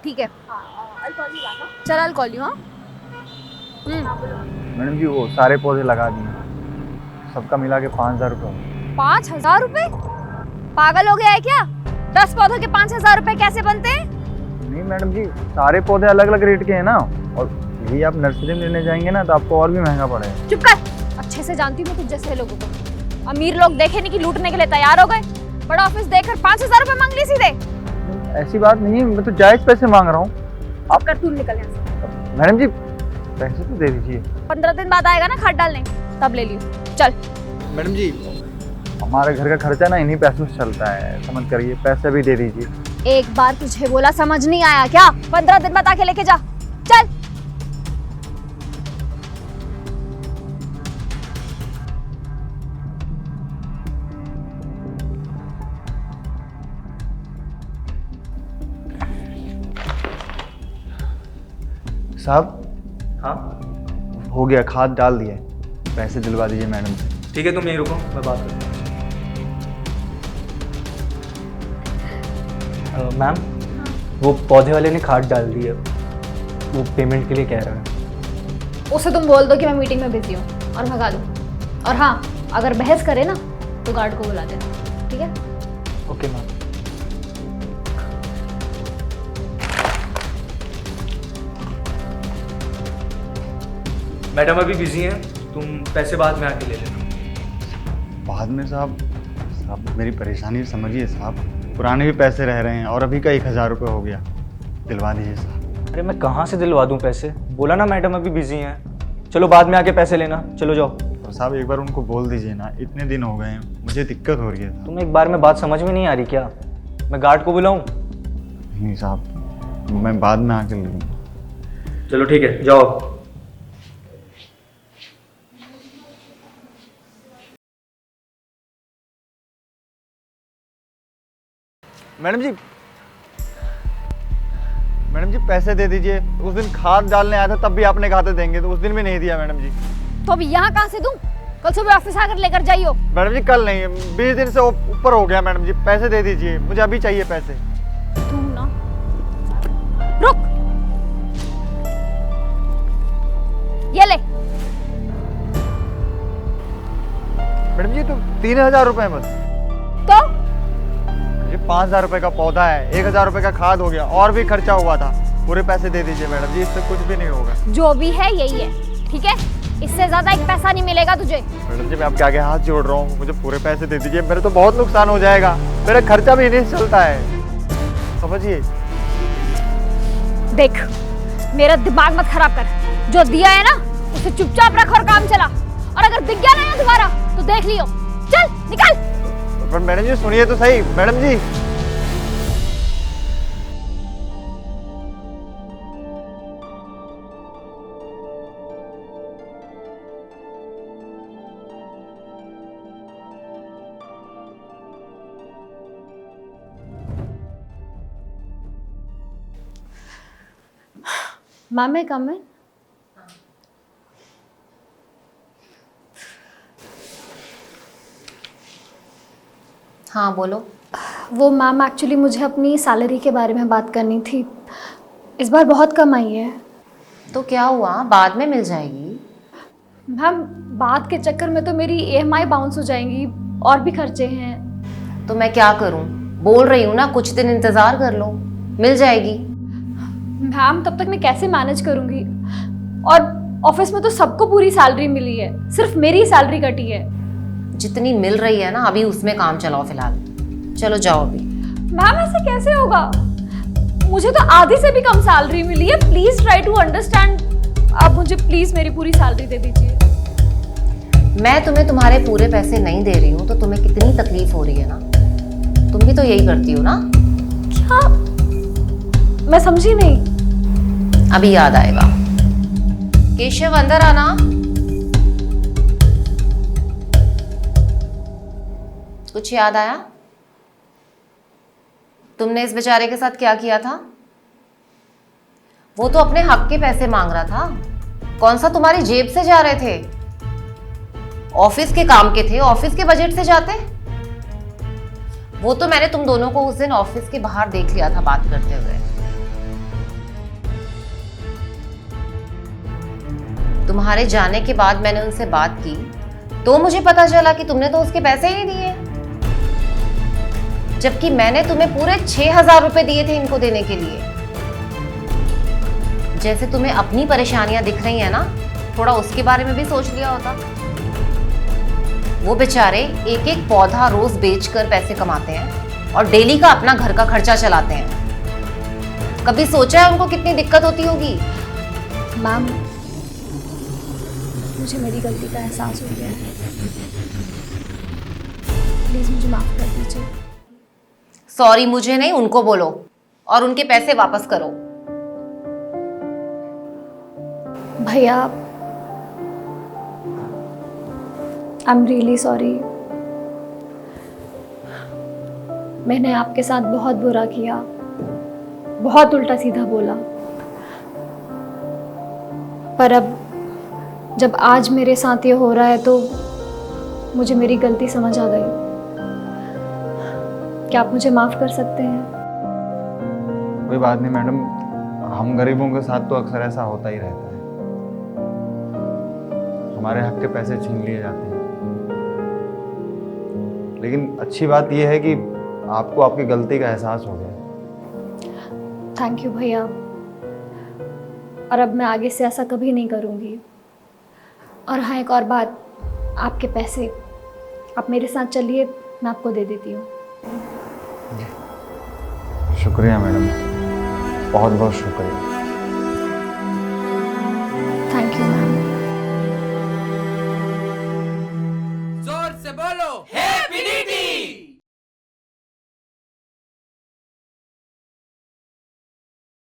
ठीक है चल I'll call you, हाँ। मैडम जी वो सारे पौधे लगा दिए, सबका मिला के 5,000 रुपये। 5,000 रुपए? पागल हो गया है क्या? 10 पौधों के 5,000 रुपए कैसे बनते हैं? नहीं मैडम जी, सारे पौधे अलग अलग रेट के हैं ना, और यही आप नर्सरी में लेने जाएंगे ना तो आपको और भी महंगा पड़ेगा। चुप कर, अच्छे से जानती हूँ मैं तुझ जैसे लोगों को। अमीर लोग देखे नहीं कि लूटने के लिए तैयार हो गए, बड़ा ऑफिस देखकर 5,000 रुपए मांग ली सीधे। ऐसी बात नहीं है, मैं तो जायज पैसे मांग रहा हूँ। आप कर, तू निकल यहाँ से। मैडम जी पैसे तो दे दीजिए। 15 दिन बाद आएगा ना खाद डालने, तब ले लियो। चल। मैडम जी हमारे घर का खर्चा ना इन्हीं पैसों से चलता है, समझ करिए, पैसे भी दे दीजिए। एक बार तुझे बोला समझ नहीं आया क्या? 15 दिन बाद आके लेके जा। चल। साहब हाँ हो गया, खाद डाल दिया, पैसे दिलवा दीजिए मैडम से। ठीक है, तुम यहीं रुको, मैं बात करता हूँ। मैम वो पौधे वाले ने खाद डाल दी है, वो पेमेंट के लिए कह रहा है। उसे तुम बोल दो कि मैं मीटिंग में बिजी हूँ और भगा दो। और हाँ, अगर बहस करे ना तो गार्ड को बुला देना, ठीक है? Okay ma'am. मैडम अभी बिजी हैं, तुम पैसे बाद में आके ले लेना। बाद में साहब, मेरी परेशानी समझिए साहब, पुराने भी पैसे रह रहे हैं और अभी का 1,000 रुपये हो गया, दिलवा दीजिए साहब। अरे मैं कहाँ से दिलवा दूँ पैसे? बोला ना मैडम अभी बिजी हैं, चलो बाद में आके पैसे लेना, चलो जाओ। और साहब एक बार उनको बोल दीजिए ना, इतने दिन हो गए हैं, मुझे दिक्कत हो रही है। तुम्हें एक बार में बात समझ में नहीं आ रही क्या? मैं गार्ड को बुलाऊँ? नहीं साहब, मैं बाद में आके ले लूँगा। चलो ठीक है, जाओ। मैडम जी पैसे दे दीजिए। उस दिन खाद डालने आया था तब भी आपने कहा था देंगे, तो उस दिन भी नहीं दिया मैडम जी। तो अभी यहाँ कहाँ से दूँ? कल सुबह ऑफिस आकर लेकर जाइयो। मैडम जी कल नहीं, 20 दिन से ऊपर हो गया मैडम जी, पैसे दे दीजिए, मुझे अभी चाहिए पैसे। तू ना रुक, ये ले। मैडम जी तो 3,000 रुपए बस। तो ये 5,000 रुपए का पौधा है, 1,000 रुपए का खाद हो गया, और भी खर्चा हुआ था। पूरे पैसे दे दीजिए मैडम जी, इससे कुछ भी नहीं होगा। जो भी है यही है, ठीक है? इससे ज्यादा एक पैसा नहीं मिलेगा तुझे। मैडम जी मैं आपके आगे हाथ जोड़ रहा हूँ, मुझे पूरे पैसे दे दीजिए, मेरे तो बहुत नुकसान हो जाएगा, मेरा खर्चा भी नहीं चलता है, समझिए। देख, मेरा दिमाग मत खराब कर, जो दिया है ना उसे चुपचाप रख और काम चला, और अगर दिख गया ना दोबारा तो देख लियो। चल निकल। पर मैडम जी सुनिए तो सही, मैडम जी। मैम मैं कम है? हाँ बोलो। वो मैम एक्चुअली मुझे अपनी सैलरी के बारे में बात करनी थी, इस बार बहुत कम आई है। तो क्या हुआ, बाद में मिल जाएगी। मैम बात के चक्कर में तो मेरी EMI बाउंस हो जाएंगी, और भी खर्चे हैं। तो मैं क्या करूँ, बोल रही हूँ ना कुछ दिन इंतज़ार कर लो, मिल जाएगी। मैम तब तक मैं कैसे मैनेज करूँगी? और ऑफिस में तो सबको पूरी सैलरी मिली है, सिर्फ मेरी सैलरी कटी है। जितनी मिल रही है ना अभी उसमें काम चलाओ फिलहाल, चलो जाओ अभी। मैम ऐसे कैसे होगा? मुझे तो आधी से भी कम सैलरी मिली है, प्लीज ट्राई टू अंडरस्टैंड। आप मुझे प्लीज मेरी पूरी सैलरी दे दीजिए। मैं तुम्हें तुम्हारे पूरे पैसे नहीं दे रही हूँ तो तुम्हें कितनी तकलीफ हो रही है ना, तुम भी तो यही करती हो ना। क्या? मैं समझी नहीं। अभी याद आएगा। केशव अंदर आना। कुछ याद आया? तुमने इस बेचारे के साथ क्या किया था? वो तो अपने हक के पैसे मांग रहा था, कौन सा तुम्हारी जेब से जा रहे थे? ऑफिस के काम के थे, ऑफिस के बजट से जाते। वो तो मैंने तुम दोनों को उस दिन ऑफिस के बाहर देख लिया था बात करते हुए। तुम्हारे जाने के बाद मैंने उनसे बात की तो मुझे पता चला कि तुमने तो उसके पैसे ही नहीं दिए, जबकि मैंने तुम्हें पूरे 6,000 रुपए दिए थे इनको देने के लिए। जैसे तुम्हें अपनी परेशानियां दिख रही हैं ना, थोड़ा उसके बारे में भी सोच लिया होता। वो बेचारे एक एक पौधा रोज बेचकर पैसे कमाते हैं और डेली का अपना घर का खर्चा चलाते हैं। कभी सोचा है उनको कितनी दिक्कत होती होगी? मैम, मुझे मेरी गलती का एहसास हो गया है, प्लीज़ मुझे माफ़ कर दीजिए। सॉरी मुझे नहीं, उनको बोलो और उनके पैसे वापस करो। भैया, आई एम रियली सॉरी। मैंने आपके साथ बहुत बुरा किया, बहुत उल्टा सीधा बोला, पर अब जब आज मेरे साथ ये हो रहा है तो मुझे मेरी गलती समझ आ गई। क्या आप मुझे माफ़ कर सकते हैं? कोई बात नहीं मैडम, हम गरीबों के साथ तो अक्सर ऐसा होता ही रहता है, हमारे हक के पैसे छीन लिए जाते हैं। लेकिन अच्छी बात यह है कि आपको आपकी गलती का एहसास हो गया। थैंक यू भैया, और अब मैं आगे से ऐसा कभी नहीं करूँगी। और हाँ, एक और बात, आपके पैसे आप मेरे साथ चलिए, मैं आपको दे देती हूँ। शुक्रिया मैडम, बहुत बहुत शुक्रिया।